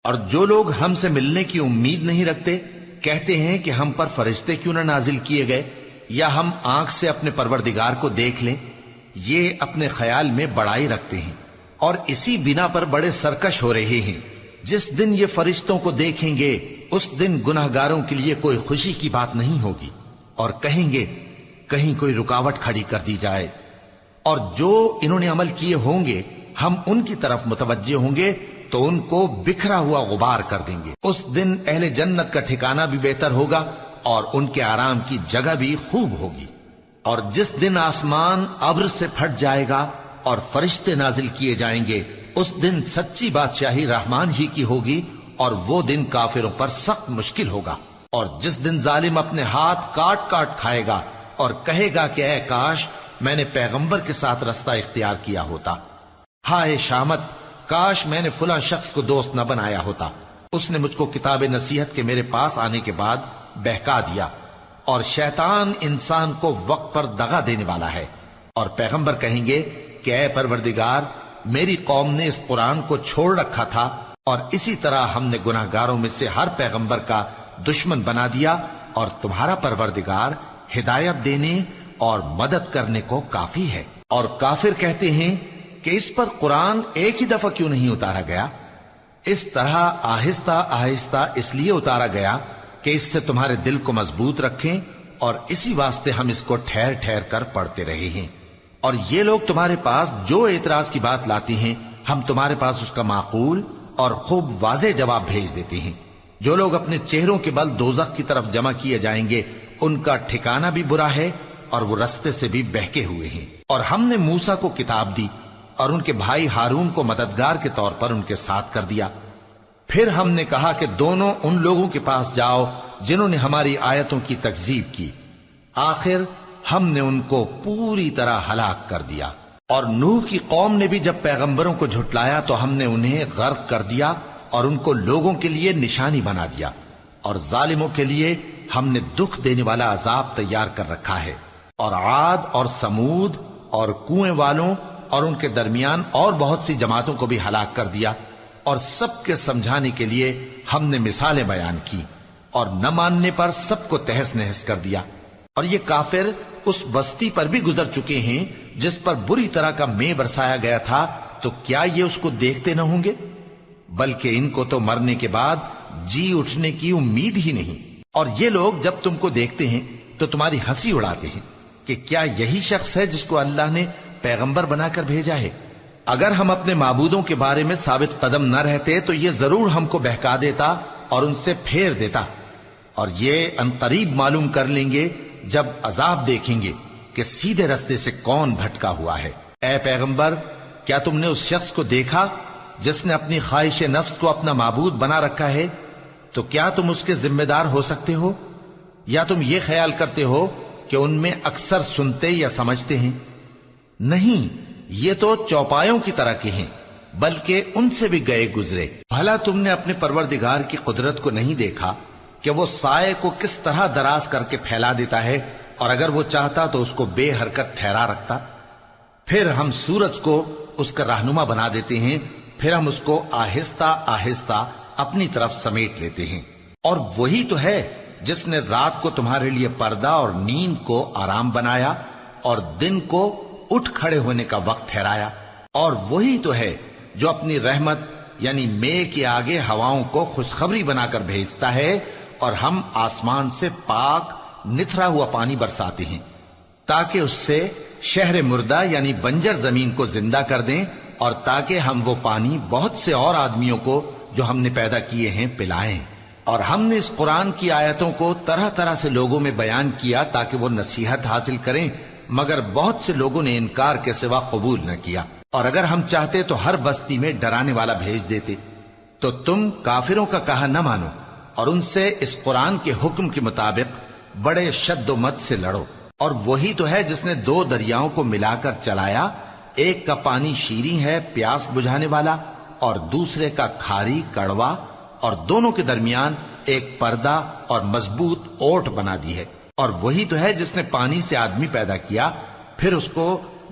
اور جو لوگ ہم سے ملنے کی امید نہیں رکھتے کہتے ہیں کہ ہم پر فرشتے کیوں نہ نازل کیے گئے یا ہم آنکھ سے اپنے پروردگار کو دیکھ لیں. یہ اپنے خیال میں بڑائی رکھتے ہیں اور اسی بنا پر بڑے سرکش ہو رہے ہیں. جس دن یہ فرشتوں کو دیکھیں گے اس دن گناہگاروں کے لیے کوئی خوشی کی بات نہیں ہوگی اور کہیں گے کہیں کوئی رکاوٹ کھڑی کر دی جائے. اور جو انہوں نے عمل کیے ہوں گے ہم ان کی طرف متوجہ ہوں گے تو ان کو بکھرا ہوا غبار کر دیں گے. اس دن اہل جنت کا ٹھکانہ بھی بہتر ہوگا اور ان کے آرام کی جگہ بھی خوب ہوگی. اور جس دن آسمان ابر سے پھٹ جائے گا اور فرشتے نازل کیے جائیں گے اس دن سچی بادشاہی رحمان ہی کی ہوگی اور وہ دن کافروں پر سخت مشکل ہوگا. اور جس دن ظالم اپنے ہاتھ کاٹ کاٹ کھائے گا اور کہے گا کہ اے کاش میں نے پیغمبر کے ساتھ رستہ اختیار کیا ہوتا. ہائے شامت، کاش میں نے فلاں شخص کو دوست نہ بنایا ہوتا. اس نے مجھ کو کتاب نصیحت کے میرے پاس آنے کے بعد بہکا دیا. اور شیطان انسان کو وقت پر دغا دینے والا ہے. اور پیغمبر کہیں گے کہ اے پروردگار، میری قوم نے اس قرآن کو چھوڑ رکھا تھا اور اسی طرح ہم نے گناہگاروں میں سے ہر پیغمبر کا دشمن بنا دیا اور تمہارا پروردگار ہدایت دینے اور مدد کرنے کو کافی ہے. اور کافر کہتے ہیں کہ اس پر قرآن ایک ہی دفعہ کیوں نہیں اتارا گیا؟ اس طرح آہستہ آہستہ اس لیے اتارا گیا کہ اس سے تمہارے دل کو مضبوط رکھیں اور اسی واسطے ہم اس کو ٹھہر ٹھہر کر پڑھتے رہے ہیں. اور یہ لوگ تمہارے پاس جو اعتراض کی بات لاتے ہیں ہم تمہارے پاس اس کا معقول اور خوب واضح جواب بھیج دیتے ہیں. جو لوگ اپنے چہروں کے بل دوزخ کی طرف جمع کیے جائیں گے ان کا ٹھکانہ بھی برا ہے اور وہ رستے سے بھی بہکے ہوئے ہیں. اور ہم نے موسیٰ کو کتاب دی اور ان کے بھائی ہارون کو مددگار کے طور پر ان کے ساتھ کر دیا. پھر ہم نے کہا کہ دونوں ان لوگوں کے پاس جاؤ جنہوں نے ہماری آیتوں کی تکذیب کی. آخر ہم نے ان کو پوری طرح ہلاک کر دیا. اور نوح کی قوم نے بھی جب پیغمبروں کو جھٹلایا تو ہم نے انہیں غرق کر دیا اور ان کو لوگوں کے لیے نشانی بنا دیا. اور ظالموں کے لیے ہم نے دکھ دینے والا عذاب تیار کر رکھا ہے. اور عاد اور سمود اور کنویں والوں اور ان کے درمیان اور بہت سی جماعتوں کو بھی ہلاک کر دیا. اور سب کے سمجھانے کے لیے ہم نے مثالیں بیان کی اور نہ ماننے پر سب کو تہس نہس کر دیا. اور یہ کافر اس بستی پر بھی گزر چکے ہیں جس پر بری طرح کا مے برسایا گیا تھا، تو کیا یہ اس کو دیکھتے نہ ہوں گے؟ بلکہ ان کو تو مرنے کے بعد جی اٹھنے کی امید ہی نہیں. اور یہ لوگ جب تم کو دیکھتے ہیں تو تمہاری ہنسی اڑاتے ہیں کہ کیا یہی شخص ہے جس کو اللہ نے پیغمبر بنا کر بھیجا ہے؟ اگر ہم اپنے معبودوں کے بارے میں ثابت قدم نہ رہتے تو یہ ضرور ہم کو بہکا دیتا اور ان سے پھیر دیتا. اور یہ انقریب معلوم کر لیں گے جب عذاب دیکھیں گے کہ سیدھے رستے سے کون بھٹکا ہوا ہے. اے پیغمبر، کیا تم نے اس شخص کو دیکھا جس نے اپنی خواہش نفس کو اپنا معبود بنا رکھا ہے؟ تو کیا تم اس کے ذمہ دار ہو سکتے ہو؟ یا تم یہ خیال کرتے ہو کہ ان میں اکثر سنتے یا سمجھتے ہیں؟ نہیں، یہ تو چوپایوں کی طرح کے ہیں، بلکہ ان سے بھی گئے گزرے. بھلا تم نے اپنے پروردگار کی قدرت کو نہیں دیکھا کہ وہ سائے کو کس طرح دراز کر کے پھیلا دیتا ہے اور اگر وہ چاہتا تو اس کو بے حرکت ٹھہرا رکھتا؟ پھر ہم سورج کو اس کا رہنما بنا دیتے ہیں، پھر ہم اس کو آہستہ آہستہ اپنی طرف سمیٹ لیتے ہیں. اور وہی تو ہے جس نے رات کو تمہارے لیے پردہ اور نیند کو آرام بنایا اور دن کو اٹھ کھڑے ہونے کا وقت ٹھہرایا. اور وہی تو ہے جو اپنی رحمت یعنی مے کے آگے ہواؤں کو خوشخبری بنا کر بھیجتا ہے اور ہم آسمان سے پاک نتھرا ہوا پانی برساتے ہیں تاکہ اس سے شہر مردہ یعنی بنجر زمین کو زندہ کر دیں اور تاکہ ہم وہ پانی بہت سے اور آدمیوں کو جو ہم نے پیدا کیے ہیں پلائیں. اور ہم نے اس قرآن کی آیتوں کو طرح طرح سے لوگوں میں بیان کیا تاکہ وہ نصیحت حاصل کریں، مگر بہت سے لوگوں نے انکار کے سوا قبول نہ کیا. اور اگر ہم چاہتے تو ہر بستی میں ڈرانے والا بھیج دیتے. تو تم کافروں کا کہا نہ مانو اور ان سے اس قرآن کے حکم کے مطابق بڑے شد و مت سے لڑو. اور وہی تو ہے جس نے دو دریاؤں کو ملا کر چلایا، ایک کا پانی شیریں ہے پیاس بجھانے والا اور دوسرے کا کھاری کڑوا، اور دونوں کے درمیان ایک پردہ اور مضبوط اوٹ بنا دی ہے. اور وہی تو ہے جس نے پانی سے آدمی پیدا کیا، پھر اس کو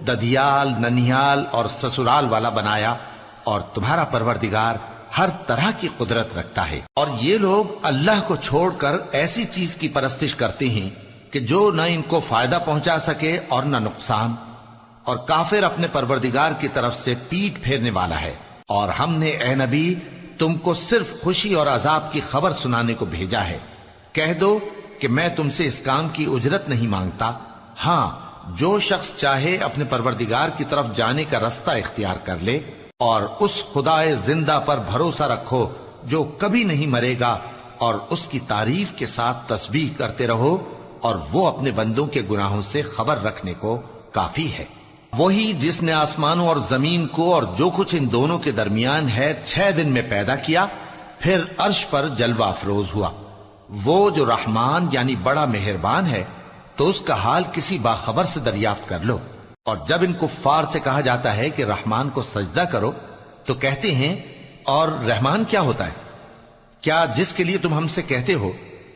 ددیال، ننیال اور سسرال والا بنایا. اور تمہارا پروردگار ہر طرح کی قدرت رکھتا ہے۔ اور یہ لوگ اللہ کو چھوڑ کر ایسی چیز کی پرستش کرتے ہیں کہ جو نہ ان کو فائدہ پہنچا سکے اور نہ نقصان، اور کافر اپنے پروردگار کی طرف سے پیٹ پھیرنے والا ہے۔ اور ہم نے اے نبی تم کو صرف خوشی اور عذاب کی خبر سنانے کو بھیجا ہے۔ کہہ دو کہ میں تم سے اس کام کی اجرت نہیں مانگتا، ہاں جو شخص چاہے اپنے پروردگار کی طرف جانے کا رستہ اختیار کر لے، اور اس خدائے زندہ پر بھروسہ رکھو جو کبھی نہیں مرے گا، اور اس کی تعریف کے ساتھ تسبیح کرتے رہو، اور وہ اپنے بندوں کے گناہوں سے خبر رکھنے کو کافی ہے۔ وہی جس نے آسمانوں اور زمین کو اور جو کچھ ان دونوں کے درمیان ہے 6 دن میں پیدا کیا، پھر عرش پر جلوہ افروز ہوا۔ وہ جو رحمان یعنی بڑا مہربان ہے، تو اس کا حال کسی باخبر سے دریافت کر لو۔ اور جب ان کفار سے کہا جاتا ہے کہ رحمان کو سجدہ کرو، تو کہتے ہیں اور رحمان کیا ہوتا ہے؟ کیا جس کے لیے تم ہم سے کہتے ہو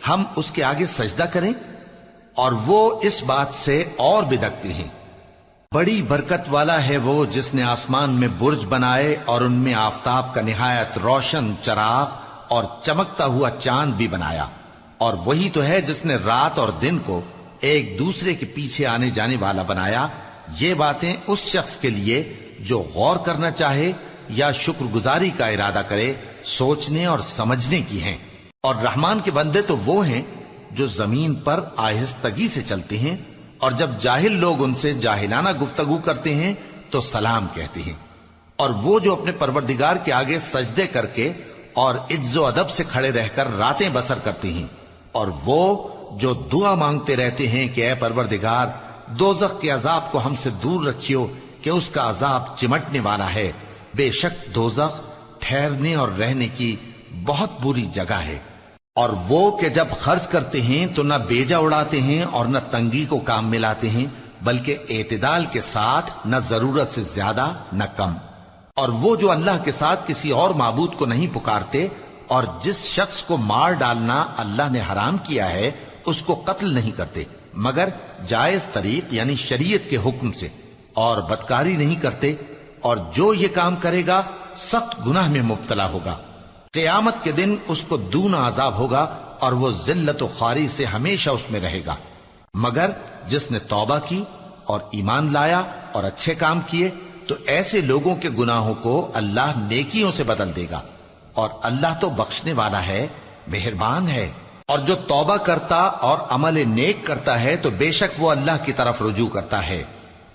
ہم اس کے آگے سجدہ کریں؟ اور وہ اس بات سے اور بدکتے ہیں۔ بڑی برکت والا ہے وہ جس نے آسمان میں برج بنائے اور ان میں آفتاب کا نہایت روشن چراغ اور چمکتا ہوا چاند بھی بنایا۔ اور وہی تو ہے جس نے رات اور دن کو ایک دوسرے کے پیچھے آنے جانے والا بنایا۔ یہ باتیں اس شخص کے لیے جو غور کرنا چاہے یا شکر گزاری کا ارادہ کرے سوچنے اور سمجھنے کی ہیں۔ اور رحمان کے بندے تو وہ ہیں جو زمین پر آہستگی سے چلتے ہیں، اور جب جاہل لوگ ان سے جاہلانہ گفتگو کرتے ہیں تو سلام کہتے ہیں۔ اور وہ جو اپنے پروردگار کے آگے سجدے کر کے اور عز و ادب سے کھڑے رہ کر راتیں بسر کرتے ہیں، اور وہ جو دعا مانگتے رہتے ہیں کہ اے پروردگار دوزخ کے عذاب کو ہم سے دور رکھیو کہ اس کا عذاب چمٹنے والا ہے۔ بے شک دوزخ ٹھہرنے اور رہنے کی بہت بری جگہ ہے۔ اور وہ کہ جب خرچ کرتے ہیں تو نہ بیجا اڑاتے ہیں اور نہ تنگی کو کام میں لاتے ہیں، بلکہ اعتدال کے ساتھ، نہ ضرورت سے زیادہ نہ کم۔ اور وہ جو اللہ کے ساتھ کسی اور معبود کو نہیں پکارتے، اور جس شخص کو مار ڈالنا اللہ نے حرام کیا ہے اس کو قتل نہیں کرتے مگر جائز طریق یعنی شریعت کے حکم سے، اور بدکاری نہیں کرتے، اور جو یہ کام کرے گا سخت گناہ میں مبتلا ہوگا۔ قیامت کے دن اس کو دونا عذاب ہوگا، اور وہ ذلت و خواری سے ہمیشہ اس میں رہے گا، مگر جس نے توبہ کی اور ایمان لایا اور اچھے کام کیے تو ایسے لوگوں کے گناہوں کو اللہ نیکیوں سے بدل دے گا، اور اللہ تو بخشنے والا ہے، مہربان ہے۔ اور جو توبہ کرتا اور عمل نیک کرتا ہے تو بے شک وہ اللہ کی طرف رجوع کرتا ہے۔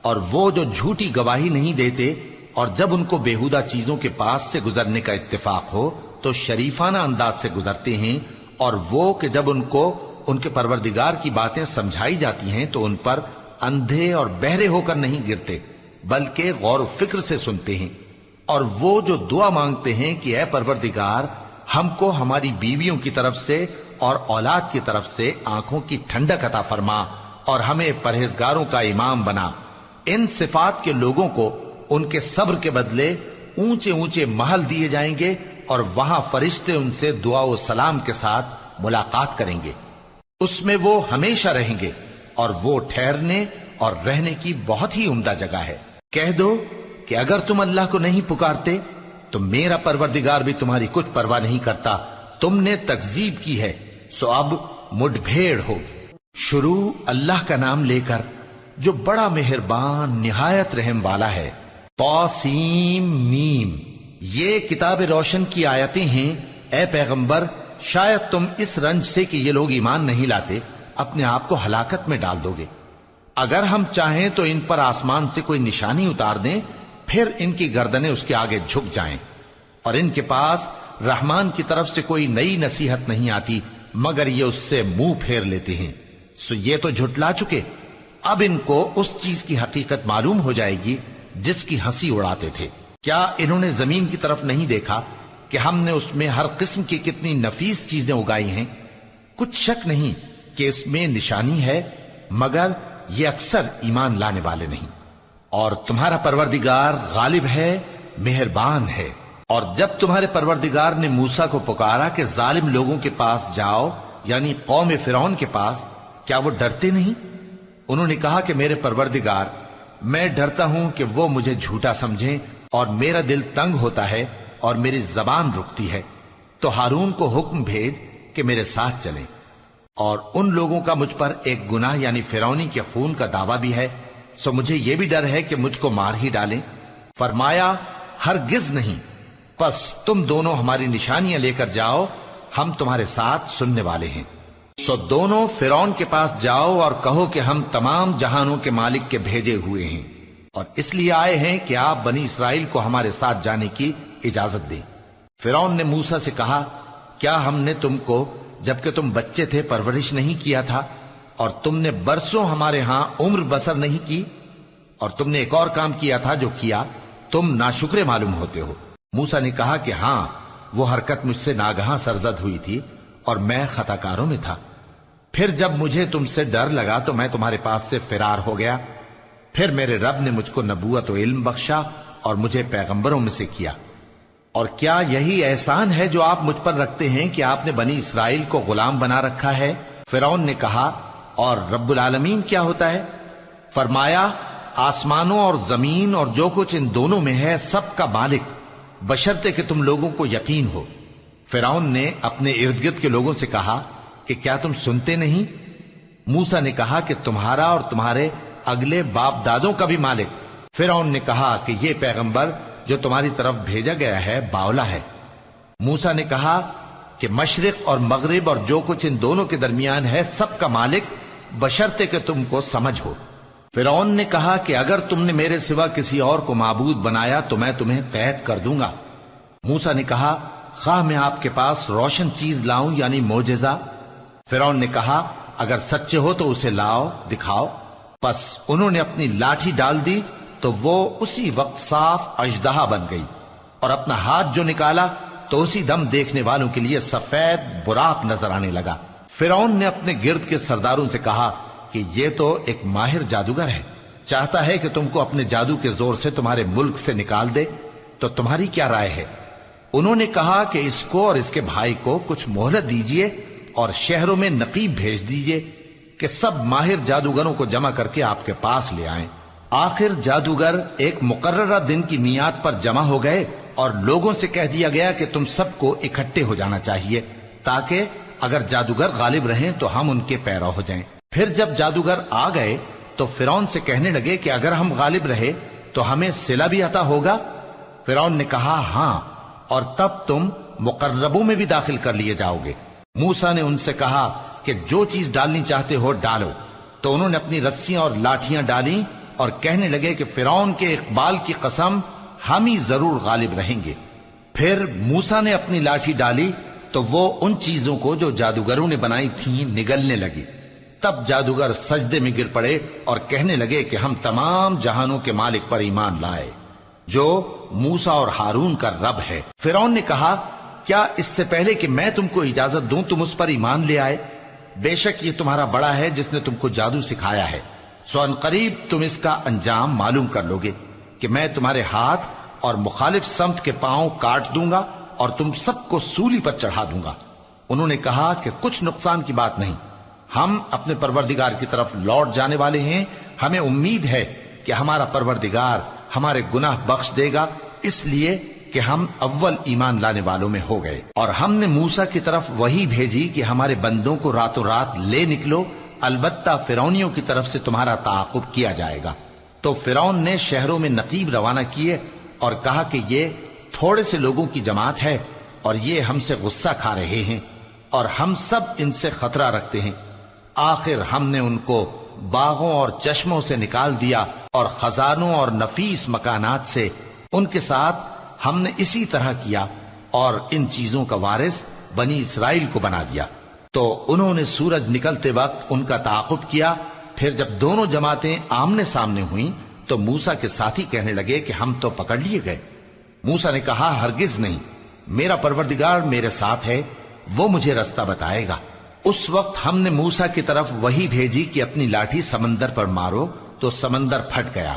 اور وہ جو جھوٹی گواہی نہیں دیتے، اور جب ان کو بےہودہ چیزوں کے پاس سے گزرنے کا اتفاق ہو تو شریفانہ انداز سے گزرتے ہیں، اور وہ کہ جب ان کو ان کے پروردگار کی باتیں سمجھائی جاتی ہیں تو ان پر اندھے اور بہرے ہو کر نہیں گرتے بلکہ غور و فکر سے سنتے ہیں۔ اور وہ جو دعا مانگتے ہیں کہ اے پروردگار ہم کو ہماری بیویوں کی طرف سے اور اولاد کی طرف سے آنکھوں کی ٹھنڈک عطا فرما، اور ہمیں پرہیزگاروں کا امام بنا۔ ان صفات کے لوگوں کو ان کے صبر کے بدلے اونچے اونچے محل دیے جائیں گے، اور وہاں فرشتے ان سے دعا و سلام کے ساتھ ملاقات کریں گے۔ اس میں وہ ہمیشہ رہیں گے، اور وہ ٹھہرنے اور رہنے کی بہت ہی عمدہ جگہ ہے۔ کہہ دو کہ اگر تم اللہ کو نہیں پکارتے تو میرا پروردگار بھی تمہاری کچھ پرواہ نہیں کرتا۔ تم نے تکذیب کی ہے سو اب مڈ بھیڑ ہوگی۔ شروع اللہ کا نام لے کر جو بڑا مہربان نہایت رحم والا ہے۔ طاسیم میم، یہ کتاب روشن کی آیتیں ہیں۔ اے پیغمبر شاید تم اس رنج سے کہ یہ لوگ ایمان نہیں لاتے اپنے آپ کو ہلاکت میں ڈال دو گے۔ اگر ہم چاہیں تو ان پر آسمان سے کوئی نشانی اتار دیں، پھر ان کی گردنیں اس کے آگے جھک جائیں، اور ان کے پاس رحمان کی طرف سے کوئی نئی نصیحت نہیں آتی مگر یہ اس سے منہ پھیر لیتے ہیں۔ سو یہ تو جھٹلا چکے، اب ان کو اس چیز کی حقیقت معلوم ہو جائے گی جس کی ہنسی اڑاتے تھے۔ کیا انہوں نے زمین کی طرف نہیں دیکھا کہ ہم نے اس میں ہر قسم کی کتنی نفیس چیزیں اگائی ہیں؟ کچھ شک نہیں کہ اس میں نشانی ہے، مگر یہ اکثر ایمان لانے والے نہیں۔ اور تمہارا پروردگار غالب ہے، مہربان ہے۔ اور جب تمہارے پروردگار نے موسیٰ کو پکارا کہ ظالم لوگوں کے پاس جاؤ، یعنی قوم فرعون کے پاس، کیا وہ ڈرتے نہیں؟ انہوں نے کہا کہ میرے پروردگار میں ڈرتا ہوں کہ وہ مجھے جھوٹا سمجھیں، اور میرا دل تنگ ہوتا ہے اور میری زبان رکتی ہے، تو ہارون کو حکم بھیج کہ میرے ساتھ چلیں۔ اور ان لوگوں کا مجھ پر ایک گناہ یعنی فرعونی کے خون کا دعویٰ بھی ہے، سو مجھے یہ بھی ڈر ہے کہ مجھ کو مار ہی ڈالیں۔ فرمایا ہرگز نہیں، پس تم دونوں ہماری نشانیاں لے کر جاؤ، ہم تمہارے ساتھ سننے والے ہیں۔ سو دونوں فرعون کے پاس جاؤ اور کہو کہ ہم تمام جہانوں کے مالک کے بھیجے ہوئے ہیں، اور اس لیے آئے ہیں کہ آپ بنی اسرائیل کو ہمارے ساتھ جانے کی اجازت دیں۔ فرعون نے موسیٰ سے کہا، کیا ہم نے تم کو جبکہ تم بچے تھے پرورش نہیں کیا تھا، اور تم نے برسوں ہمارے ہاں عمر بسر نہیں کی؟ اور تم نے ایک اور کام کیا تھا جو کیا، تم ناشکرے معلوم ہوتے ہو۔ موسیٰ نے کہا کہ ہاں، وہ حرکت مجھ سے ناگہاں سرزد ہوئی تھی اور میں خطا کاروں میں تھا۔ پھر جب مجھے تم سے ڈر لگا تو میں تمہارے پاس سے فرار ہو گیا۔ پھر میرے رب نے مجھ کو نبوت و علم بخشا اور مجھے پیغمبروں میں سے کیا۔ اور کیا یہی احسان ہے جو آپ مجھ پر رکھتے ہیں کہ آپ نے بنی اسرائیل کو غلام بنا رکھا ہے؟ فرعون نے کہا، اور رب العالمین کیا ہوتا ہے؟ فرمایا، آسمانوں اور زمین اور جو کچھ ان دونوں میں ہے سب کا مالک، بشرطے کہ تم لوگوں کو یقین ہو۔ فرعون نے اپنے ارد گرد کے لوگوں سے کہا کہ کیا تم سنتے نہیں؟ موسیٰ نے کہا کہ تمہارا اور تمہارے اگلے باپ دادوں کا بھی مالک۔ فرعون نے کہا کہ یہ پیغمبر جو تمہاری طرف بھیجا گیا ہے باولا ہے۔ موسیٰ نے کہا کہ مشرق اور مغرب اور جو کچھ ان دونوں کے درمیان ہے سب کا مالک، بشرطے کہ تم کو سمجھ ہو۔ فرعون نے کہا کہ اگر تم نے میرے سوا کسی اور کو معبود بنایا تو میں تمہیں قید کر دوں گا۔ موسیٰ نے کہا، خواہ میں آپ کے پاس روشن چیز لاؤں یعنی معجزہ؟ فرعون نے کہا، اگر سچے ہو تو اسے لاؤ، دکھاؤ۔ پس انہوں نے اپنی لاٹھی ڈال دی تو وہ اسی وقت صاف اژدہا بن گئی، اور اپنا ہاتھ جو نکالا تو اسی دم دیکھنے والوں کے لیے سفید براق نظر آنے لگا۔ فرعون نے اپنے گرد کے سرداروں سے کہا کہ یہ تو ایک ماہر جادوگر ہے، چاہتا ہے کہ تم کو اپنے جادو کے زور سے تمہارے ملک سے نکال دے، تو تمہاری کیا رائے ہے؟ انہوں نے کہا کہ اس کو اور اس کے بھائی کو کچھ مہلت دیجئے اور شہروں میں نقیب بھیج دیجئے کہ سب ماہر جادوگروں کو جمع کر کے آپ کے پاس لے آئیں۔ آخر جادوگر ایک مقررہ دن کی میعاد پر جمع ہو گئے اور لوگوں سے کہہ دیا گیا کہ تم سب کو اکٹھے ہو جانا چاہیے تاکہ اگر جادوگر غالب رہیں تو ہم ان کے پیرو ہو جائیں۔ پھر جب جادوگر آ گئے تو فرعون سے کہنے لگے کہ اگر ہم غالب رہے تو ہمیں صلہ بھی عطا ہوگا؟ فرعون نے کہا، ہاں، اور تب تم مقربوں میں بھی داخل کر لیے جاؤ گے۔ موسیٰ نے ان سے کہا کہ جو چیز ڈالنی چاہتے ہو ڈالو، تو انہوں نے اپنی رسیاں اور لاٹھیاں ڈالیں اور کہنے لگے کہ فرعون کے اقبال کی قسم، ہم ہی ضرور غالب رہیں گے۔ پھر موسیٰ نے اپنی لاٹھی ڈالی تو وہ ان چیزوں کو جو جادوگروں نے بنائی تھیں نگلنے لگی۔ تب جادوگر سجدے میں گر پڑے اور کہنے لگے کہ ہم تمام جہانوں کے مالک پر ایمان لائے جو موسیٰ اور ہارون کا رب ہے۔ فرعون نے کہا، کیا اس سے پہلے کہ میں تم کو اجازت دوں تم اس پر ایمان لے آئے؟ بے شک یہ تمہارا بڑا ہے جس نے تم کو جادو سکھایا ہے، سو ان قریب تم اس کا انجام معلوم کر لوگے کہ میں تمہارے ہاتھ اور مخالف سمت کے پاؤں کاٹ دوں گا اور تم سب کو سولی پر چڑھا دوں گا۔ انہوں نے کہا کہ کچھ نقصان کی بات نہیں، ہم اپنے پروردگار کی طرف لوٹ جانے والے ہیں، ہمیں امید ہے کہ ہمارا پروردگار ہمارے گناہ بخش دے گا، اس لیے کہ ہم اول ایمان لانے والوں میں ہو گئے۔ اور ہم نے موسیٰ کی طرف وحی بھیجی کہ ہمارے بندوں کو راتوں رات لے نکلو، البتہ فرعونیوں کی طرف سے تمہارا تعاقب کیا جائے گا۔ تو فرعون نے شہروں میں نقیب روانہ کیے اور کہا کہ یہ تھوڑے سے لوگوں کی جماعت ہے اور یہ ہم سے غصہ کھا رہے ہیں اور ہم سب ان سے خطرہ رکھتے ہیں۔ آخر ہم نے ان کو باغوں اور چشموں سے نکال دیا اور خزانوں اور نفیس مکانات سے۔ ان کے ساتھ ہم نے اسی طرح کیا اور ان چیزوں کا وارث بنی اسرائیل کو بنا دیا۔ تو انہوں نے سورج نکلتے وقت ان کا تعاقب کیا۔ پھر جب دونوں جماعتیں آمنے سامنے ہوئیں تو موسیٰ کے ساتھی کہنے لگے کہ ہم تو پکڑ لیے گئے۔ موسیٰ نے کہا، ہرگز نہیں، میرا پروردگار میرے ساتھ ہے، وہ مجھے رستہ بتائے گا۔ اس وقت ہم نے موسیٰ کی طرف وحی بھیجی کہ اپنی لاٹھی سمندر پر مارو، تو سمندر پھٹ گیا،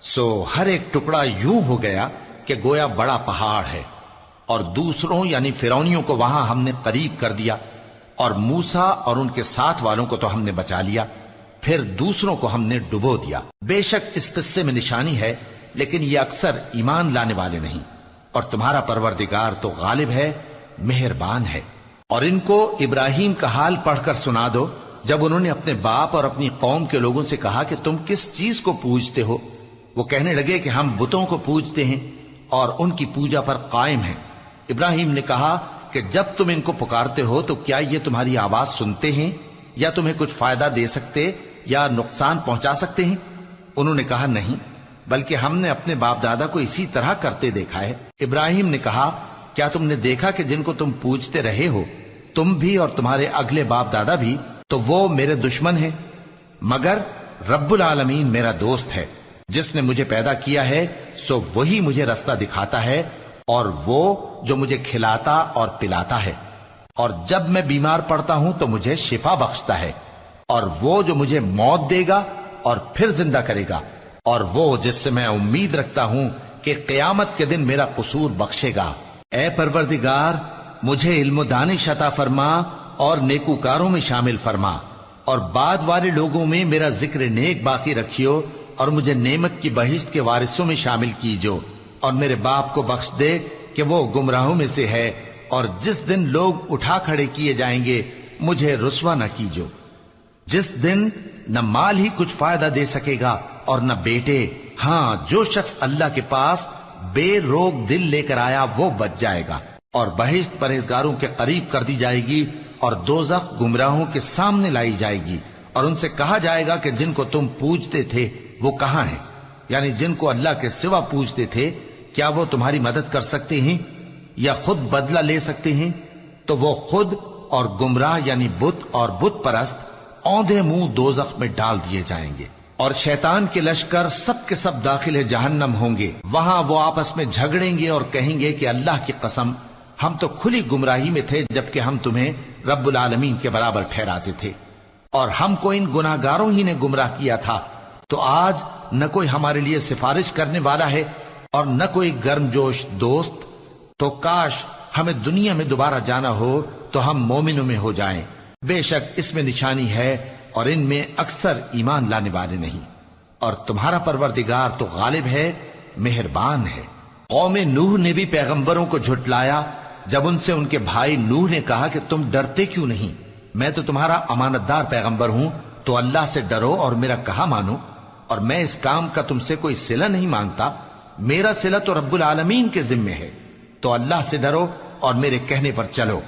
سو ہر ایک ٹکڑا یوں ہو گیا کہ گویا بڑا پہاڑ ہے، اور دوسروں یعنی فرعونیوں کو وہاں ہم نے قریب کر دیا، اور موسیٰ اور ان کے ساتھ والوں کو تو ہم نے بچا لیا، پھر دوسروں کو ہم نے ڈبو دیا۔ بے شک اس قصے میں نشانی ہے، لیکن یہ اکثر ایمان لانے والے نہیں۔ اور تمہارا پروردگار تو غالب ہے، مہربان ہے۔ اور ان کو ابراہیم کا حال پڑھ کر سنا دو جب انہوں نے اپنے باپ اور اپنی قوم کے لوگوں سے کہا کہ تم کس چیز کو پوجتے ہو؟ وہ کہنے لگے کہ ہم بتوں کو پوجتے ہیں اور ان کی پوجا پر قائم ہیں۔ ابراہیم نے کہا کہ جب تم ان کو پکارتے ہو تو کیا یہ تمہاری آواز سنتے ہیں یا تمہیں کچھ فائدہ دے سکتے یا نقصان پہنچا سکتے ہیں؟ انہوں نے کہا نہیں، بلکہ ہم نے اپنے باپ دادا کو اسی طرح کرتے دیکھا ہے۔ ابراہیم نے کہا کیا تم نے دیکھا کہ جن کو تم پوجتے رہے ہو تم بھی اور تمہارے اگلے باپ دادا بھی، تو وہ میرے دشمن ہیں، مگر رب العالمین میرا دوست ہے۔ جس نے مجھے پیدا کیا ہے سو وہی مجھے رستہ دکھاتا ہے، اور وہ جو مجھے کھلاتا اور پلاتا ہے، اور جب میں بیمار پڑتا ہوں تو مجھے شفا بخشتا ہے، اور وہ جو مجھے موت دے گا اور پھر زندہ کرے گا، اور وہ جس سے میں امید رکھتا ہوں کہ قیامت کے دن میرا قصور بخشے گا۔ اے پروردگار، مجھے علم و دانش عطا فرما اور نیکوکاروں میں شامل فرما، اور بعد والے لوگوں میں میرا ذکر نیک باقی رکھیو، اور مجھے نعمت کی بہشت کے وارثوں میں شامل کیجو، اور میرے باپ کو بخش دے کہ وہ گمراہوں میں سے ہے، اور جس دن لوگ اٹھا کھڑے کیے جائیں گے مجھے رسوا نہ کیجو، جس دن نہ مال ہی کچھ فائدہ دے سکے گا اور نہ بیٹے، ہاں جو شخص اللہ کے پاس بے روک دل لے کر آیا وہ بچ جائے گا، اور بہشت پرہیزگاروں کے قریب کر دی جائے گی، اور دوزخ گمراہوں کے سامنے لائی جائے گی، اور ان سے کہا جائے گا کہ جن کو تم پوجتے تھے وہ کہاں ہیں؟ یعنی جن کو اللہ کے سوا پوجتے تھے کیا وہ تمہاری مدد کر سکتے ہیں یا خود بدلہ لے سکتے ہیں؟ تو وہ خود اور گمراہ یعنی بت اور بت پرست اوندھے منہ دوزخ میں ڈال دیے جائیں گے، اور شیطان کے لشکر سب کے سب داخل جہنم ہوں گے۔ وہاں وہ آپس میں جھگڑیں گے اور کہیں گے کہ اللہ کی قسم ہم تو کھلی گمراہی میں تھے جبکہ ہم تمہیں رب العالمین کے برابر ٹھہراتے تھے، اور ہم کو ان گناہگاروں ہی نے گمراہ کیا تھا، تو آج نہ کوئی ہمارے لیے سفارش کرنے والا ہے اور نہ کوئی گرم جوش دوست، تو کاش ہمیں دنیا میں دوبارہ جانا ہو تو ہم مومنوں میں ہو جائیں۔ بے شک اس میں نشانی ہے اور ان میں اکثر ایمان لانے والے نہیں، اور تمہارا پروردگار تو غالب ہے، مہربان ہے۔ قوم نوح نے بھی پیغمبروں کو جھٹلایا جب ان سے ان کے بھائی نوح نے کہا کہ تم ڈرتے کیوں نہیں؟ میں تو تمہارا امانت دار پیغمبر ہوں، تو اللہ سے ڈرو اور میرا کہا مانو، اور میں اس کام کا تم سے کوئی صلہ نہیں مانگتا، میرا صلہ تو رب العالمین کے ذمے ہے، تو اللہ سے ڈرو اور میرے کہنے پر چلو۔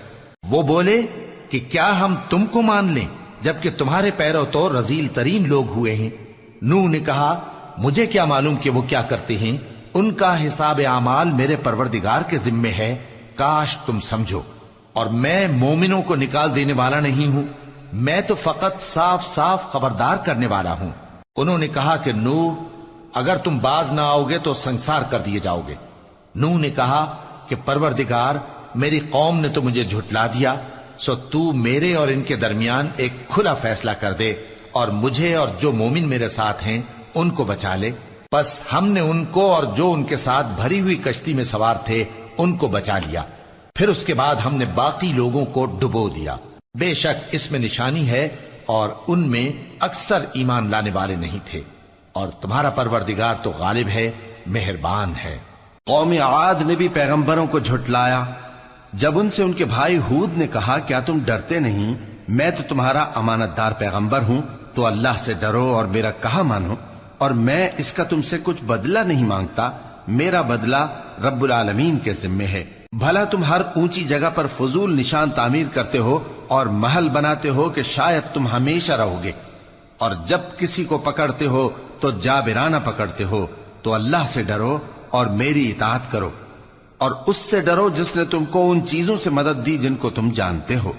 وہ بولے کہ کیا ہم تم کو مان لیں جبکہ تمہارے پیرو تو رذیل ترین لوگ ہوئے ہیں؟ نوح نے کہا مجھے کیا معلوم کہ وہ کیا کرتے ہیں، ان کا حساب اعمال میرے پروردگار کے ذمے ہے، کاش تم سمجھو، اور میں مومنوں کو نکال دینے والا نہیں ہوں، میں تو فقط صاف صاف خبردار کرنے والا ہوں۔ انہوں نے کہا کہ نوح اگر تم باز نہ آؤ گے تو سنسار کر دیے جاؤ گے۔ نوح نے کہا کہ پروردگار میری قوم نے تو مجھے جھٹلا دیا، سو تو میرے اور ان کے درمیان ایک کھلا فیصلہ کر دے اور مجھے اور جو مومن میرے ساتھ ہیں ان کو بچا لے۔ پس ہم نے ان کو اور جو ان کے ساتھ بھری ہوئی کشتی میں سوار تھے ان کو بچا لیا، پھر اس کے بعد ہم نے باقی لوگوں کو ڈبو دیا۔ بے شک اس میں نشانی ہے اور ان میں اکثر ایمان لانے والے نہیں تھے، اور تمہارا پروردگار تو غالب ہے، مہربان ہے۔ قوم عاد نے بھی پیغمبروں کو جھٹلایا جب ان سے ان کے بھائی ہود نے کہا کیا تم ڈرتے نہیں؟ میں تو تمہارا امانت دار پیغمبر ہوں، تو اللہ سے ڈرو اور میرا کہا مانو، اور میں اس کا تم سے کچھ بدلہ نہیں مانگتا، میرا بدلہ رب العالمین کے ذمے ہے۔ بھلا تم ہر اونچی جگہ پر فضول نشان تعمیر کرتے ہو اور محل بناتے ہو کہ شاید تم ہمیشہ رہو گے، اور جب کسی کو پکڑتے ہو تو جابرانہ پکڑتے ہو، تو اللہ سے ڈرو اور میری اطاعت کرو، اور اس سے ڈرو جس نے تم کو ان چیزوں سے مدد دی جن کو تم جانتے ہو۔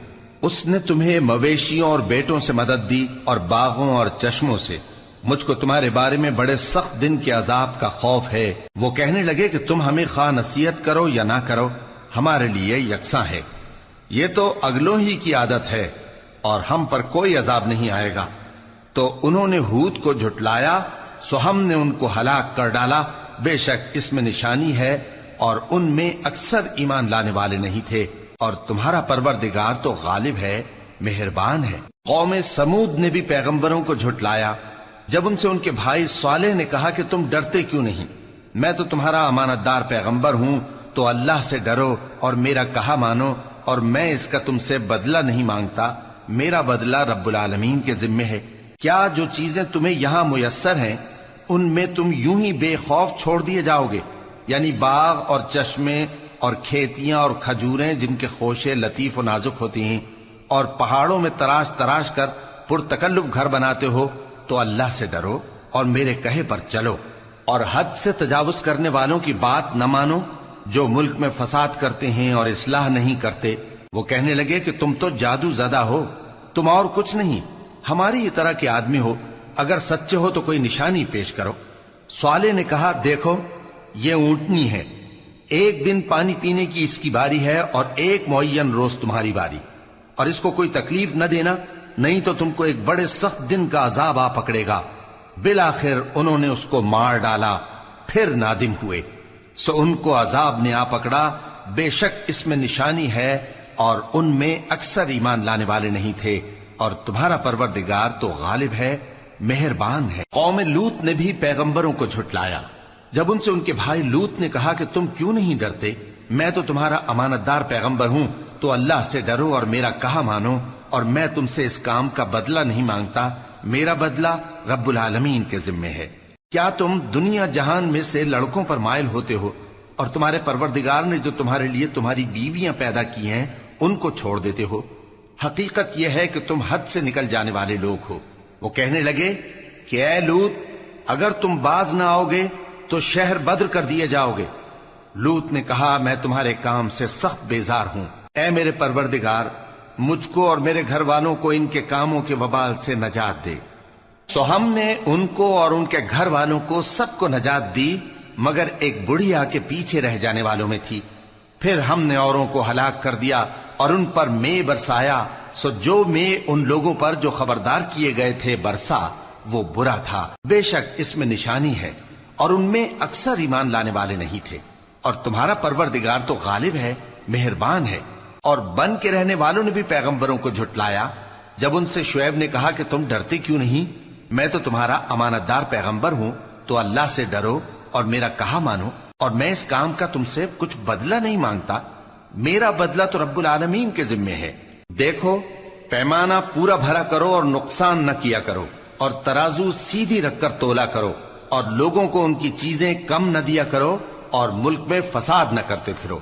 اس نے تمہیں مویشیوں اور بیٹوں سے مدد دی اور باغوں اور چشموں سے۔ مجھ کو تمہارے بارے میں بڑے سخت دن کے عذاب کا خوف ہے۔ وہ کہنے لگے کہ تم ہمیں خواہ نصیحت کرو یا نہ کرو، ہمارے لیے یکساں ہے، یہ تو اگلوں ہی کی عادت ہے اور ہم پر کوئی عذاب نہیں آئے گا۔ تو انہوں نے ہود کو جھٹلایا، سو ہم نے ان کو ہلاک کر ڈالا۔ بے شک اس میں نشانی ہے اور ان میں اکثر ایمان لانے والے نہیں تھے، اور تمہارا پروردگار تو غالب ہے، مہربان ہے۔ قوم سمود نے بھی پیغمبروں کو جھٹلایا جب ان سے ان کے بھائی صالح نے کہا کہ تم ڈرتے کیوں نہیں؟ میں تو تمہارا امانت دار پیغمبر ہوں، تو اللہ سے ڈرو اور میرا کہا مانو، اور میں اس کا تم سے بدلہ نہیں مانگتا، میرا بدلہ رب العالمین کے ذمے ہے۔ کیا جو چیزیں تمہیں یہاں میسر ہیں ان میں تم یوں ہی بے خوف چھوڑ دیے جاؤ گے؟ یعنی باغ اور چشمے اور کھیتیاں اور کھجوریں جن کے خوشے لطیف و نازک ہوتی ہیں، اور پہاڑوں میں تراش تراش کر پرتکلف گھر بناتے ہو، تو اللہ سے ڈرو اور میرے کہے پر چلو، اور حد سے تجاوز کرنے والوں کی بات نہ مانو جو ملک میں فساد کرتے ہیں اور اصلاح نہیں کرتے۔ وہ کہنے لگے کہ تم تو جادو زدہ ہو، تم اور کچھ نہیں، ہماری ہی طرح کے آدمی ہو، اگر سچے ہو تو کوئی نشانی پیش کرو۔ صالح نے کہا دیکھو یہ اونٹنی ہے، ایک دن پانی پینے کی اس کی باری ہے اور ایک معین روز تمہاری باری، اور اس کو کوئی تکلیف نہ دینا، نہیں تو تم کو ایک بڑے سخت دن کا عذاب آ پکڑے گا۔ بالآخر انہوں نے اس کو مار ڈالا، پھر نادم ہوئے، سو ان کو عذاب نے آ پکڑا، بے شک اس میں نشانی ہے اور ان میں اکثر ایمان لانے والے نہیں تھے، اور تمہارا پروردگار تو غالب ہے، مہربان ہے۔ قوم لوط نے بھی پیغمبروں کو جھٹلایا، جب ان سے ان کے بھائی لوط نے کہا کہ تم کیوں نہیں ڈرتے، میں تو تمہارا امانت دار پیغمبر ہوں، تو اللہ سے ڈرو اور میرا کہا مانو، اور میں تم سے اس کام کا بدلہ نہیں مانگتا، میرا بدلہ رب العالمین کے ذمے ہے۔ کیا تم دنیا جہان میں سے لڑکوں پر مائل ہوتے ہو، اور تمہارے پروردگار نے جو تمہارے لیے تمہاری بیویاں پیدا کی ہیں ان کو چھوڑ دیتے ہو؟ حقیقت یہ ہے کہ تم حد سے نکل جانے والے لوگ ہو۔ وہ کہنے لگے کہ اے لوط اگر تم باز نہ آؤ گے تو شہر بدر کر دیے جاؤ گے۔ لوط نے کہا میں تمہارے کام سے سخت بیزار ہوں، اے میرے پروردگار مجھ کو اور میرے گھر والوں کو ان کے کاموں کے وبال سے نجات دے۔ سو ہم نے ان کو اور ان کے گھر والوں کو سب کو نجات دی، مگر ایک بڑھیا کے پیچھے رہ جانے والوں میں تھی۔ پھر ہم نے اوروں کو ہلاک کر دیا اور ان پر مے برسایا، سو جو مے ان لوگوں پر جو خبردار کیے گئے تھے برسا وہ برا تھا۔ بے شک اس میں نشانی ہے اور ان میں اکثر ایمان لانے والے نہیں تھے، اور تمہارا پروردگار تو غالب ہے، مہربان ہے۔ اور بن کے رہنے والوں نے بھی پیغمبروں کو جھٹلایا، جب ان سے شعیب نے کہا کہ تم ڈرتے کیوں نہیں، میں تو تمہارا امانت دار پیغمبر ہوں، تو اللہ سے ڈرو اور میرا کہا مانو، اور میں اس کام کا تم سے کچھ بدلہ نہیں مانگتا، میرا بدلہ تو رب العالمین کے ذمے ہے۔ دیکھو پیمانہ پورا بھرا کرو اور نقصان نہ کیا کرو، اور ترازو سیدھی رکھ کر تولا کرو، اور لوگوں کو ان کی چیزیں کم نہ دیا کرو، اور ملک میں فساد نہ کرتے پھرو،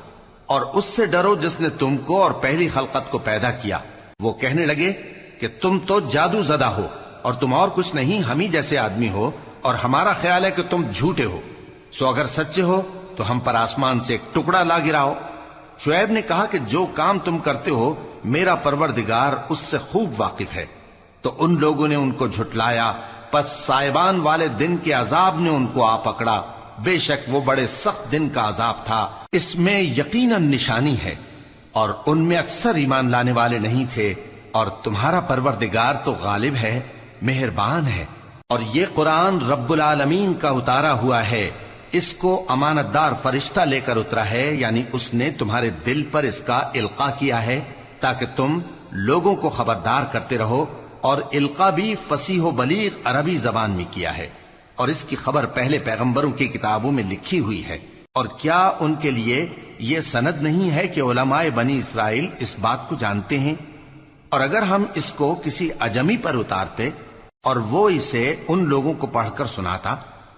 اور اس سے ڈرو جس نے تم کو اور پہلی خلقت کو پیدا کیا۔ وہ کہنے لگے کہ تم تو جادو زدہ ہو، اور تم اور کچھ نہیں، ہم ہی جیسے آدمی ہو، اور ہمارا خیال ہے کہ تم جھوٹے ہو، سو اگر سچے ہو تو ہم پر آسمان سے ایک ٹکڑا لا گراؤ۔ شعیب نے کہا کہ جو کام تم کرتے ہو میرا پروردگار اس سے خوب واقف ہے۔ تو ان لوگوں نے ان کو جھٹلایا، پس سائبان والے دن کے عذاب نے ان کو آ پکڑا، بے شک وہ بڑے سخت دن کا عذاب تھا، اس میں یقیناً نشانی ہے، اور ان میں اکثر ایمان لانے والے نہیں تھے، اور تمہارا پروردگار تو غالب ہے، مہربان ہے۔ اور یہ قرآن رب العالمین کا اتارا ہوا ہے، اس کو امانت دار فرشتہ لے کر اترا ہے، یعنی اس نے تمہارے دل پر اس کا القاء کیا ہے تاکہ تم لوگوں کو خبردار کرتے رہو، اور القاء بھی فصیح و بلیغ عربی زبان میں کیا ہے، اور اس کی خبر پہلے پیغمبروں کی کتابوں میں لکھی ہوئی ہے۔ اور کیا ان کے لیے یہ سند نہیں ہے کہ علماء بنی اسرائیل اس بات کو جانتے ہیں؟ اور اگر ہم اس کو کسی اجمی پر اتارتے اور وہ اسے ان لوگوں کو پڑھ کر سناتا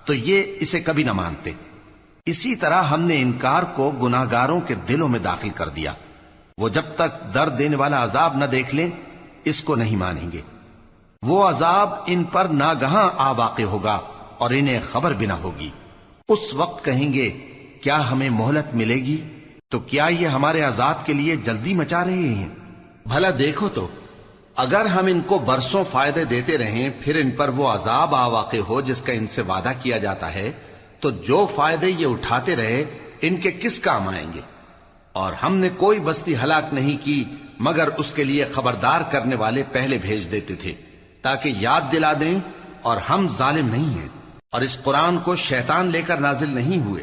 تو یہ اسے کبھی نہ مانتے۔ اسی طرح ہم نے انکار کو گناہگاروں کے دلوں میں داخل کر دیا، وہ جب تک درد دینے والا عذاب نہ دیکھ لیں اس کو نہیں مانیں گے۔ وہ عذاب ان پر ناگہاں آ واقع ہوگا اور انہیں خبر بھی نہ ہوگی۔ اس وقت کہیں گے کیا ہمیں مہلت ملے گی؟ تو کیا یہ ہمارے عذاب کے لیے جلدی مچا رہے ہیں؟ بھلا دیکھو تو اگر ہم ان کو برسوں فائدے دیتے رہیں پھر ان پر وہ عذاب آ واقع ہو جس کا ان سے وعدہ کیا جاتا ہے، تو جو فائدے یہ اٹھاتے رہے ان کے کس کام آئیں گے؟ اور ہم نے کوئی بستی ہلاک نہیں کی مگر اس کے لیے خبردار کرنے والے پہلے بھیج دیتے تھے تاکہ یاد دلا دیں، اور ہم ظالم نہیں ہیں۔ اور اس قرآن کو شیطان لے کر نازل نہیں ہوئے،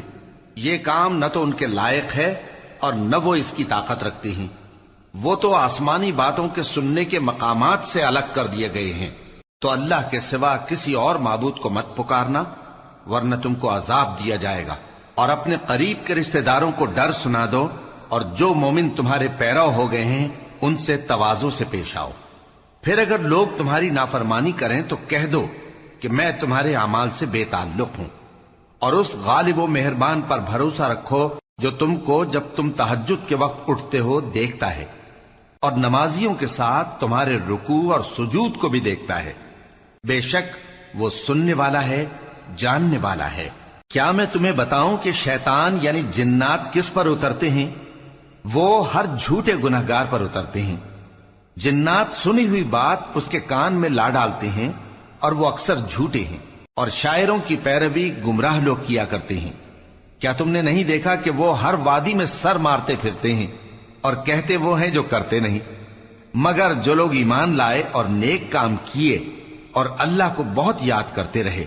یہ کام نہ تو ان کے لائق ہے اور نہ وہ اس کی طاقت رکھتے ہیں، وہ تو آسمانی باتوں کے سننے کے مقامات سے الگ کر دیے گئے ہیں۔ تو اللہ کے سوا کسی اور معبود کو مت پکارنا ورنہ تم کو عذاب دیا جائے گا۔ اور اپنے قریب کے رشتہ داروں کو ڈر سنا دو، اور جو مومن تمہارے پیرو ہو گئے ہیں ان سے تواضع سے پیش آؤ۔ پھر اگر لوگ تمہاری نافرمانی کریں تو کہہ دو کہ میں تمہارے اعمال سے بے تعلق ہوں، اور اس غالب و مہربان پر بھروسہ رکھو جو تم کو جب تم تہجد کے وقت اٹھتے ہو دیکھتا ہے، اور نمازیوں کے ساتھ تمہارے رکوع اور سجود کو بھی دیکھتا ہے۔ بے شک وہ سننے والا ہے، جاننے والا ہے۔ کیا میں تمہیں بتاؤں کہ شیطان یعنی جنات کس پر اترتے ہیں؟ وہ ہر جھوٹے گنہگار پر اترتے ہیں۔ جنات سنی ہوئی بات اس کے کان میں لا ڈالتے ہیں، اور وہ اکثر جھوٹے ہیں، اور شاعروں کی پیروی گمراہ لوگ کیا کرتے ہیں۔ کیا تم نے نہیں دیکھا کہ وہ ہر وادی میں سر مارتے پھرتے ہیں، اور کہتے وہ ہیں جو کرتے نہیں؟ مگر جو لوگ ایمان لائے اور نیک کام کیے اور اللہ کو بہت یاد کرتے رہے،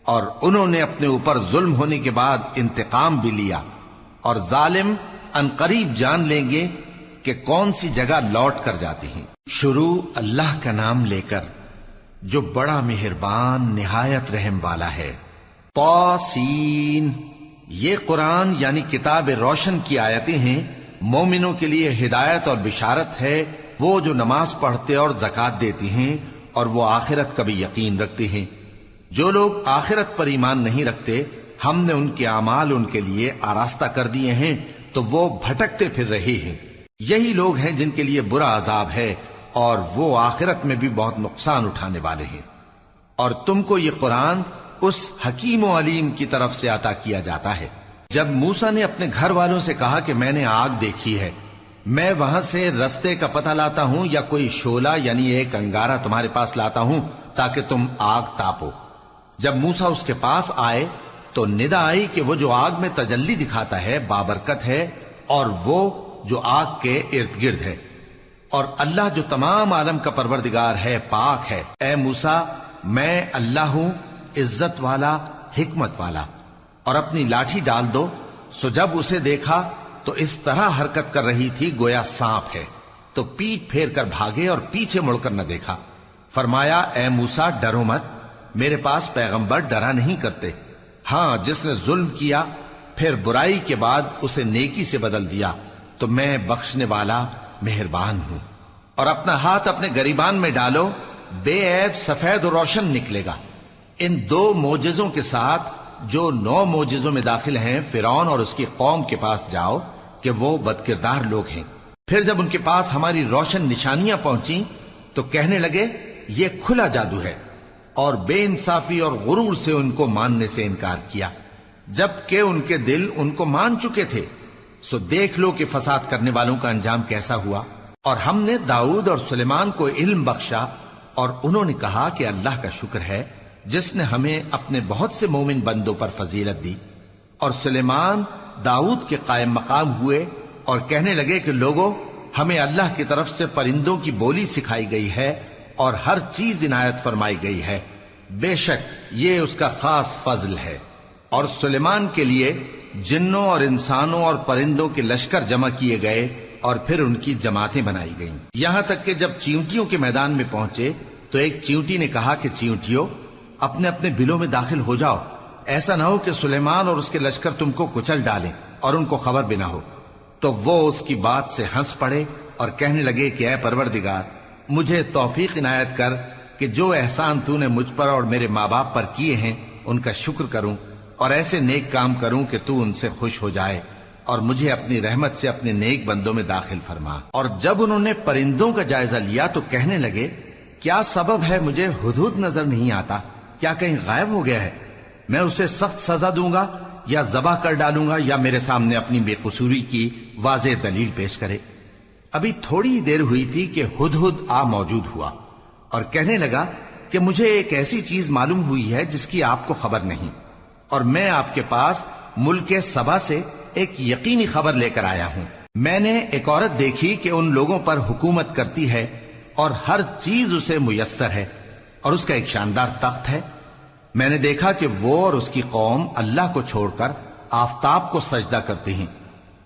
اور انہوں نے اپنے اوپر ظلم ہونے کے بعد انتقام بھی لیا، اور ظالم عنقریب جان لیں گے کہ کون سی جگہ لوٹ کر جاتی ہیں۔ شروع اللہ کا نام لے کر جو بڑا مہربان نہایت رحم والا ہے۔ طاسین، یہ قرآن یعنی کتاب روشن کی آیتیں ہیں، مومنوں کے لیے ہدایت اور بشارت ہے، وہ جو نماز پڑھتے اور زکوٰۃ دیتے ہیں اور وہ آخرت کا بھی یقین رکھتے ہیں۔ جو لوگ آخرت پر ایمان نہیں رکھتے، ہم نے ان کے اعمال ان کے لیے آراستہ کر دیے ہیں تو وہ بھٹکتے پھر رہے ہیں۔ یہی لوگ ہیں جن کے لیے برا عذاب ہے، اور وہ آخرت میں بھی بہت نقصان اٹھانے والے ہیں۔ اور تم کو یہ قرآن اس حکیم و علیم کی طرف سے عطا کیا جاتا ہے۔ جب موسیٰ نے اپنے گھر والوں سے کہا کہ میں نے آگ دیکھی ہے، میں وہاں سے رستے کا پتہ لاتا ہوں یا کوئی شعلہ یعنی ایک انگارہ تمہارے پاس لاتا ہوں تاکہ تم آگ تاپو۔ جب موسیٰ اس کے پاس آئے تو ندا آئی کہ وہ جو آگ میں تجلی دکھاتا ہے بابرکت ہے، اور وہ جو آگ کے ارد گرد ہے، اور اللہ جو تمام عالم کا پروردگار ہے پاک ہے۔ اے موسیٰ، میں اللہ ہوں، عزت والا، حکمت والا، اور اپنی لاٹھی ڈال دو۔ سو جب اسے دیکھا تو اس طرح حرکت کر رہی تھی گویا سانپ ہے، تو پیٹ پھیر کر بھاگے اور پیچھے مڑ کر نہ دیکھا۔ فرمایا اے موسیٰ ڈرو مت، میرے پاس پیغمبر ڈرا نہیں کرتے۔ ہاں، جس نے ظلم کیا پھر برائی کے بعد اسے نیکی سے بدل دیا تو میں بخشنے والا مہربان ہوں۔ اور اپنا ہاتھ اپنے گریبان میں ڈالو، بے عیب سفید و روشن نکلے گا۔ ان 2 معجزوں کے ساتھ جو 9 معجزوں میں داخل ہیں فرعون اور اس کی قوم کے پاس جاؤ کہ وہ بدکردار لوگ ہیں۔ پھر جب ان کے پاس ہماری روشن نشانیاں پہنچیں تو کہنے لگے یہ کھلا جادو ہے، اور بے انصافی اور غرور سے ان کو ماننے سے انکار کیا، جبکہ ان کے دل ان کو مان چکے تھے۔ سو دیکھ لو کہ فساد کرنے والوں کا انجام کیسا ہوا۔ اور ہم نے داؤد اور سلیمان کو علم بخشا، اور انہوں نے کہا کہ اللہ کا شکر ہے جس نے ہمیں اپنے بہت سے مومن بندوں پر فضیلت دی۔ اور سلیمان داؤد کے قائم مقام ہوئے اور کہنے لگے کہ لوگوں، ہمیں اللہ کی طرف سے پرندوں کی بولی سکھائی گئی ہے اور ہر چیز عنایت فرمائی گئی ہے، بے شک یہ اس کا خاص فضل ہے۔ اور سلیمان کے لیے جنوں اور انسانوں اور پرندوں کے لشکر جمع کیے گئے اور پھر ان کی جماعتیں بنائی گئیں، یہاں تک کہ جب چیونٹیوں کے میدان میں پہنچے تو ایک چیونٹی نے کہا کہ چیونٹیوں، اپنے اپنے بلوں میں داخل ہو جاؤ، ایسا نہ ہو کہ سلیمان اور اس کے لشکر تم کو کچل ڈالیں اور ان کو خبر بھی نہ ہو۔ تو وہ اس کی بات سے ہنس پڑے اور کہنے لگے کہ اے پروردگار، مجھے توفیق عنایت کر کہ جو احسان تو نے مجھ پر اور میرے ماں باپ پر کیے ہیں ان کا شکر کروں، اور ایسے نیک کام کروں کہ تو ان سے خوش ہو جائے، اور مجھے اپنی رحمت سے اپنے نیک بندوں میں داخل فرما۔ اور جب انہوں نے پرندوں کا جائزہ لیا تو کہنے لگے کیا سبب ہے مجھے ہدہد نظر نہیں آتا؟ کیا کہیں غائب ہو گیا ہے؟ میں اسے سخت سزا دوں گا یا ذبح کر ڈالوں گا، یا میرے سامنے اپنی بے قصوری کی واضح دلیل پیش کرے۔ ابھی تھوڑی ہی دیر ہوئی تھی کہ ہدہد آ موجود ہوا اور کہنے لگا کہ مجھے ایک ایسی چیز معلوم ہوئی ہے جس کی آپ کو خبر نہیں، اور میں آپ کے پاس ملک سبا سے ایک یقینی خبر لے کر آیا ہوں۔ میں نے ایک عورت دیکھی کہ ان لوگوں پر حکومت کرتی ہے اور ہر چیز اسے میسر ہے، اور اس کا ایک شاندار تخت ہے۔ میں نے دیکھا کہ وہ اور اس کی قوم اللہ کو چھوڑ کر آفتاب کو سجدہ کرتے ہیں،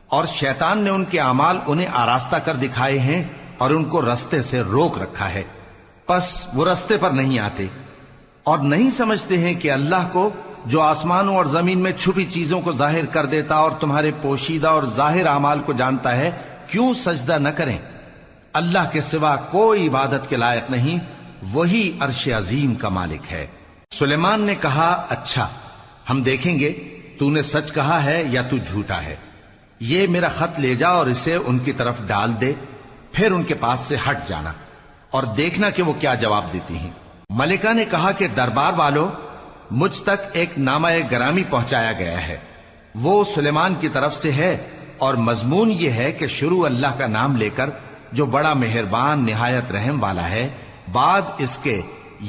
اور شیطان نے ان کے اعمال انہیں آراستہ کر دکھائے ہیں اور ان کو رستے سے روک رکھا ہے، پس وہ رستے پر نہیں آتے۔ اور نہیں سمجھتے ہیں کہ اللہ کو جو آسمانوں اور زمین میں چھپی چیزوں کو ظاہر کر دیتا اور تمہارے پوشیدہ اور ظاہر اعمال کو جانتا ہے، کیوں سجدہ نہ کریں؟ اللہ کے سوا کوئی عبادت کے لائق نہیں، وہی عرش عظیم کا مالک ہے۔ سلیمان نے کہا، اچھا ہم دیکھیں گے تو نے سچ کہا ہے یا تو جھوٹا ہے۔ یہ میرا خط لے جا اور اسے ان کی طرف ڈال دے، پھر ان کے پاس سے ہٹ جانا اور دیکھنا کہ وہ کیا جواب دیتی ہیں۔ ملکہ نے کہا کہ دربار والو، مجھ تک ایک نامہ گرامی پہنچایا گیا ہے، وہ سلیمان کی طرف سے ہے، اور مضمون یہ ہے کہ شروع اللہ کا نام لے کر جو بڑا مہربان نہایت رحم والا ہے، بعد اس کے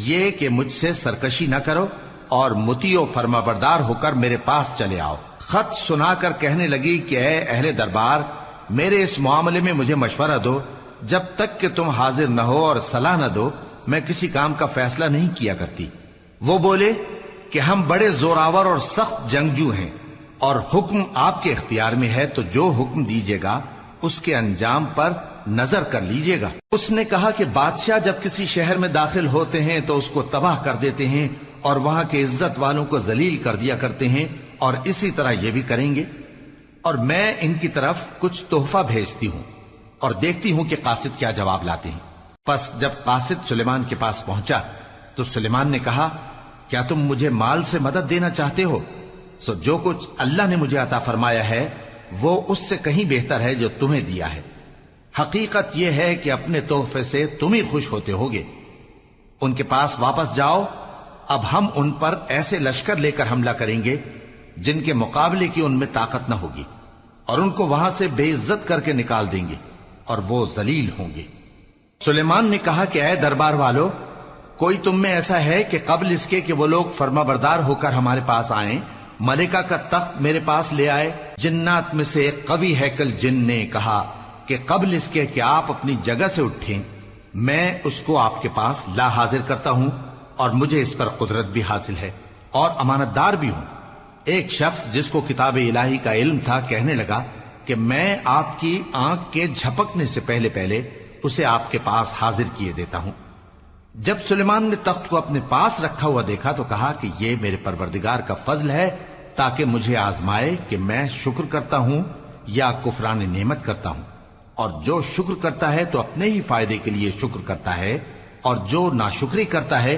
یہ کہ مجھ سے سرکشی نہ کرو اور مطیع و فرما بردار ہو کر میرے پاس چلے آؤ۔ خط سنا کر کہنے لگی کہ اے اہل دربار، میرے اس معاملے میں مجھے مشورہ دو، جب تک کہ تم حاضر نہ ہو اور صلاح نہ دو میں کسی کام کا فیصلہ نہیں کیا کرتی۔ وہ بولے کہ ہم بڑے زوراور اور سخت جنگجو ہیں، اور حکم آپ کے اختیار میں ہے، تو جو حکم دیجیے گا اس کے انجام پر نظر کر لیجیے گا۔ اس نے کہا کہ بادشاہ جب کسی شہر میں داخل ہوتے ہیں تو اس کو تباہ کر دیتے ہیں اور وہاں کے عزت والوں کو ذلیل کر دیا کرتے ہیں، اور اسی طرح یہ بھی کریں گے، اور میں ان کی طرف کچھ تحفہ بھیجتی ہوں اور دیکھتی ہوں کہ قاصد کیا جواب لاتے ہیں۔ پس جب قاصد سلیمان کے پاس پہنچا تو سلیمان نے کہا، کیا تم مجھے مال سے مدد دینا چاہتے ہو؟ سو جو کچھ اللہ نے مجھے عطا فرمایا ہے وہ اس سے کہیں بہتر ہے جو تمہیں دیا ہے۔ حقیقت یہ ہے کہ اپنے تحفے سے تم ہی خوش ہوتے ہوگے۔ ان کے پاس واپس جاؤ، اب ہم ان پر ایسے لشکر لے کر حملہ کریں گے جن کے مقابلے کی ان میں طاقت نہ ہوگی، اور ان کو وہاں سے بے عزت کر کے نکال دیں گے اور وہ ذلیل ہوں گے۔ سلیمان نے کہا کہ اے دربار والو، کوئی تم میں ایسا ہے کہ قبل اس کے کہ وہ لوگ فرما بردار ہو کر ہمارے پاس آئیں، ملکہ کا تخت میرے پاس لے آئے؟ جنات میں سے ایک قوی ہیکل جن نے کہا کہ قبل اس کے کہ آپ اپنی جگہ سے اٹھیں میں اس کو آپ کے پاس لا حاضر کرتا ہوں، اور مجھے اس پر قدرت بھی حاصل ہے اور امانت دار بھی ہوں۔ ایک شخص جس کو کتاب الہی کا علم تھا کہنے لگا کہ میں آپ کی آنکھ کے جھپکنے سے پہلے پہلے اسے آپ کے پاس حاضر کیے دیتا ہوں۔ جب سلیمان نے تخت کو اپنے پاس رکھا ہوا دیکھا تو کہا کہ یہ میرے پروردگار کا فضل ہے تاکہ مجھے آزمائے کہ میں شکر کرتا ہوں یا کفران نعمت کرتا ہوں، اور جو شکر کرتا ہے تو اپنے ہی فائدے کے لیے شکر کرتا ہے، اور جو ناشکری کرتا ہے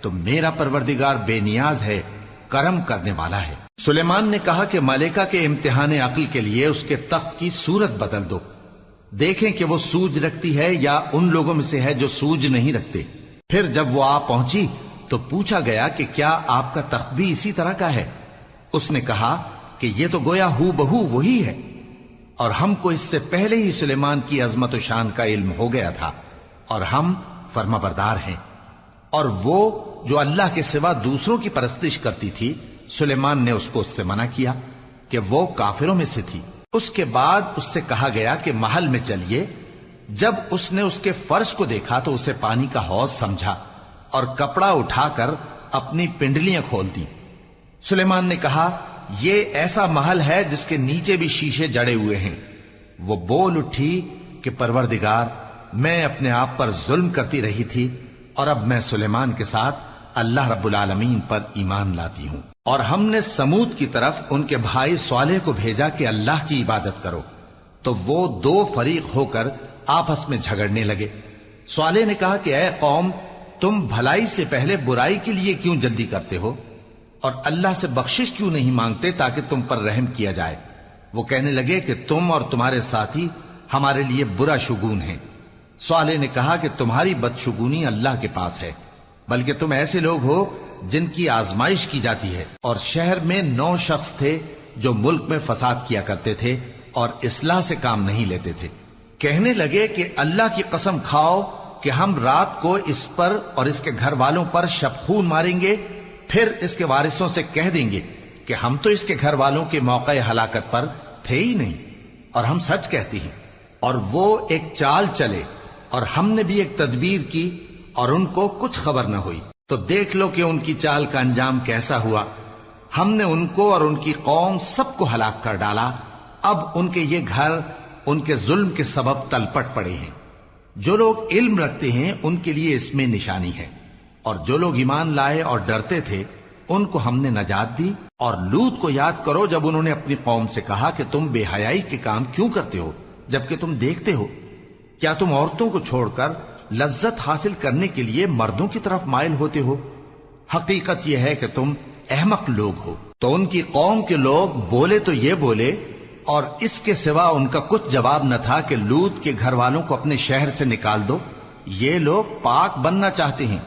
تو میرا پروردگار بے نیاز ہے، کرم کرنے والا ہے۔ سلیمان نے کہا کہ ملکہ کے امتحان عقل کے لیے اس کے تخت کی صورت بدل دو، دیکھیں کہ وہ سوج رکھتی ہے یا ان لوگوں میں سے ہے جو سوج نہیں رکھتے۔ پھر جب وہ آ پہنچی تو پوچھا گیا کہ کیا آپ کا تخت بھی اسی طرح کا ہے؟ اس نے کہا کہ یہ تو گویا ہو بہو وہی ہے، اور ہم کو اس سے پہلے ہی سلیمان کی عظمت و شان کا علم ہو گیا تھا، اور ہم فرما بردار ہیں۔ اور وہ جو اللہ کے سوا دوسروں کی پرستش کرتی تھی، سلیمان نے اس کو اس سے منع کیا کہ وہ کافروں میں سے تھی۔ اس کے بعد اس سے کہا گیا کہ محل میں چلیے۔ جب اس نے اس کے فرش کو دیکھا تو اسے پانی کا حوض سمجھا اور کپڑا اٹھا کر اپنی پنڈلیاں کھول دی۔ سلیمان نے کہا، یہ ایسا محل ہے جس کے نیچے بھی شیشے جڑے ہوئے ہیں۔ وہ بول اٹھی کہ پروردگار، میں اپنے آپ پر ظلم کرتی رہی تھی، اور اب میں سلیمان کے ساتھ اللہ رب العالمین پر ایمان لاتی ہوں۔ اور ہم نے سمود کی طرف ان کے بھائی صالح کو بھیجا کہ اللہ کی عبادت کرو، تو وہ دو فریق ہو کر آپس میں جھگڑنے لگے۔ صالح نے کہا کہ اے قوم، تم بھلائی سے پہلے برائی کے لیے کیوں جلدی کرتے ہو، اور اللہ سے بخشش کیوں نہیں مانگتے تاکہ تم پر رحم کیا جائے؟ وہ کہنے لگے کہ تم اور تمہارے ساتھی ہمارے لیے برا شگون ہیں۔ صالح نے کہا کہ تمہاری بدشگونی اللہ کے پاس ہے، بلکہ تم ایسے لوگ ہو جن کی آزمائش کی جاتی ہے۔ اور شہر میں 9 شخص تھے جو ملک میں فساد کیا کرتے تھے اور اصلاح سے کام نہیں لیتے تھے۔ کہنے لگے کہ اللہ کی قسم کھاؤ کہ ہم رات کو اس پر اور اس کے گھر والوں پر شبخون ماریں گے، پھر اس کے وارثوں سے کہہ دیں گے کہ ہم تو اس کے گھر والوں کے موقع ہلاکت پر تھے ہی نہیں، اور ہم سچ کہتی ہیں۔ اور وہ ایک چال چلے، اور ہم نے بھی ایک تدبیر کی، اور ان کو کچھ خبر نہ ہوئی۔ تو دیکھ لو کہ ان کی چال کا انجام کیسا ہوا۔ ہم نے ان کو اور ان کی قوم سب کو ہلاک کر ڈالا۔ اب ان کے یہ گھر ان کے ظلم کے سبب تلپٹ پڑے ہیں۔ جو لوگ علم رکھتے ہیں ان کے لیے اس میں نشانی ہے۔ اور جو لوگ ایمان لائے اور ڈرتے تھے ان کو ہم نے نجات دی. اور لوط کو یاد کرو جب انہوں نے اپنی قوم سے کہا کہ تم بے حیائی کے کام کیوں کرتے ہو جبکہ تم دیکھتے ہو؟ کیا تم عورتوں کو چھوڑ کر لذت حاصل کرنے کے لیے مردوں کی طرف مائل ہوتے ہو؟ حقیقت یہ ہے کہ تم احمق لوگ ہو. تو ان کی قوم کے لوگ بولے تو یہ بولے، اور اس کے سوا ان کا کچھ جواب نہ تھا کہ لوط کے گھر والوں کو اپنے شہر سے نکال دو، یہ لوگ پاک بننا چاہتے ہیں.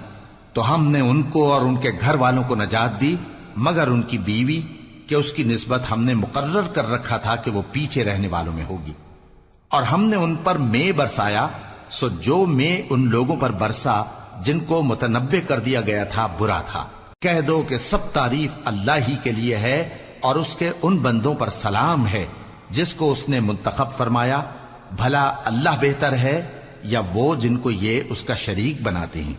تو ہم نے ان کو اور ان کے گھر والوں کو نجات دی مگر ان کی بیوی کہ اس کی نسبت ہم نے مقرر کر رکھا تھا کہ وہ پیچھے رہنے والوں میں ہوگی. اور ہم نے ان پر مے برسایا، سو جو مے ان لوگوں پر برسا جن کو متنبع کر دیا گیا تھا برا تھا. کہہ دو کہ سب تعریف اللہ ہی کے لیے ہے اور اس کے ان بندوں پر سلام ہے جس کو اس نے منتخب فرمایا. بھلا اللہ بہتر ہے یا وہ جن کو یہ اس کا شریک بناتے ہیں؟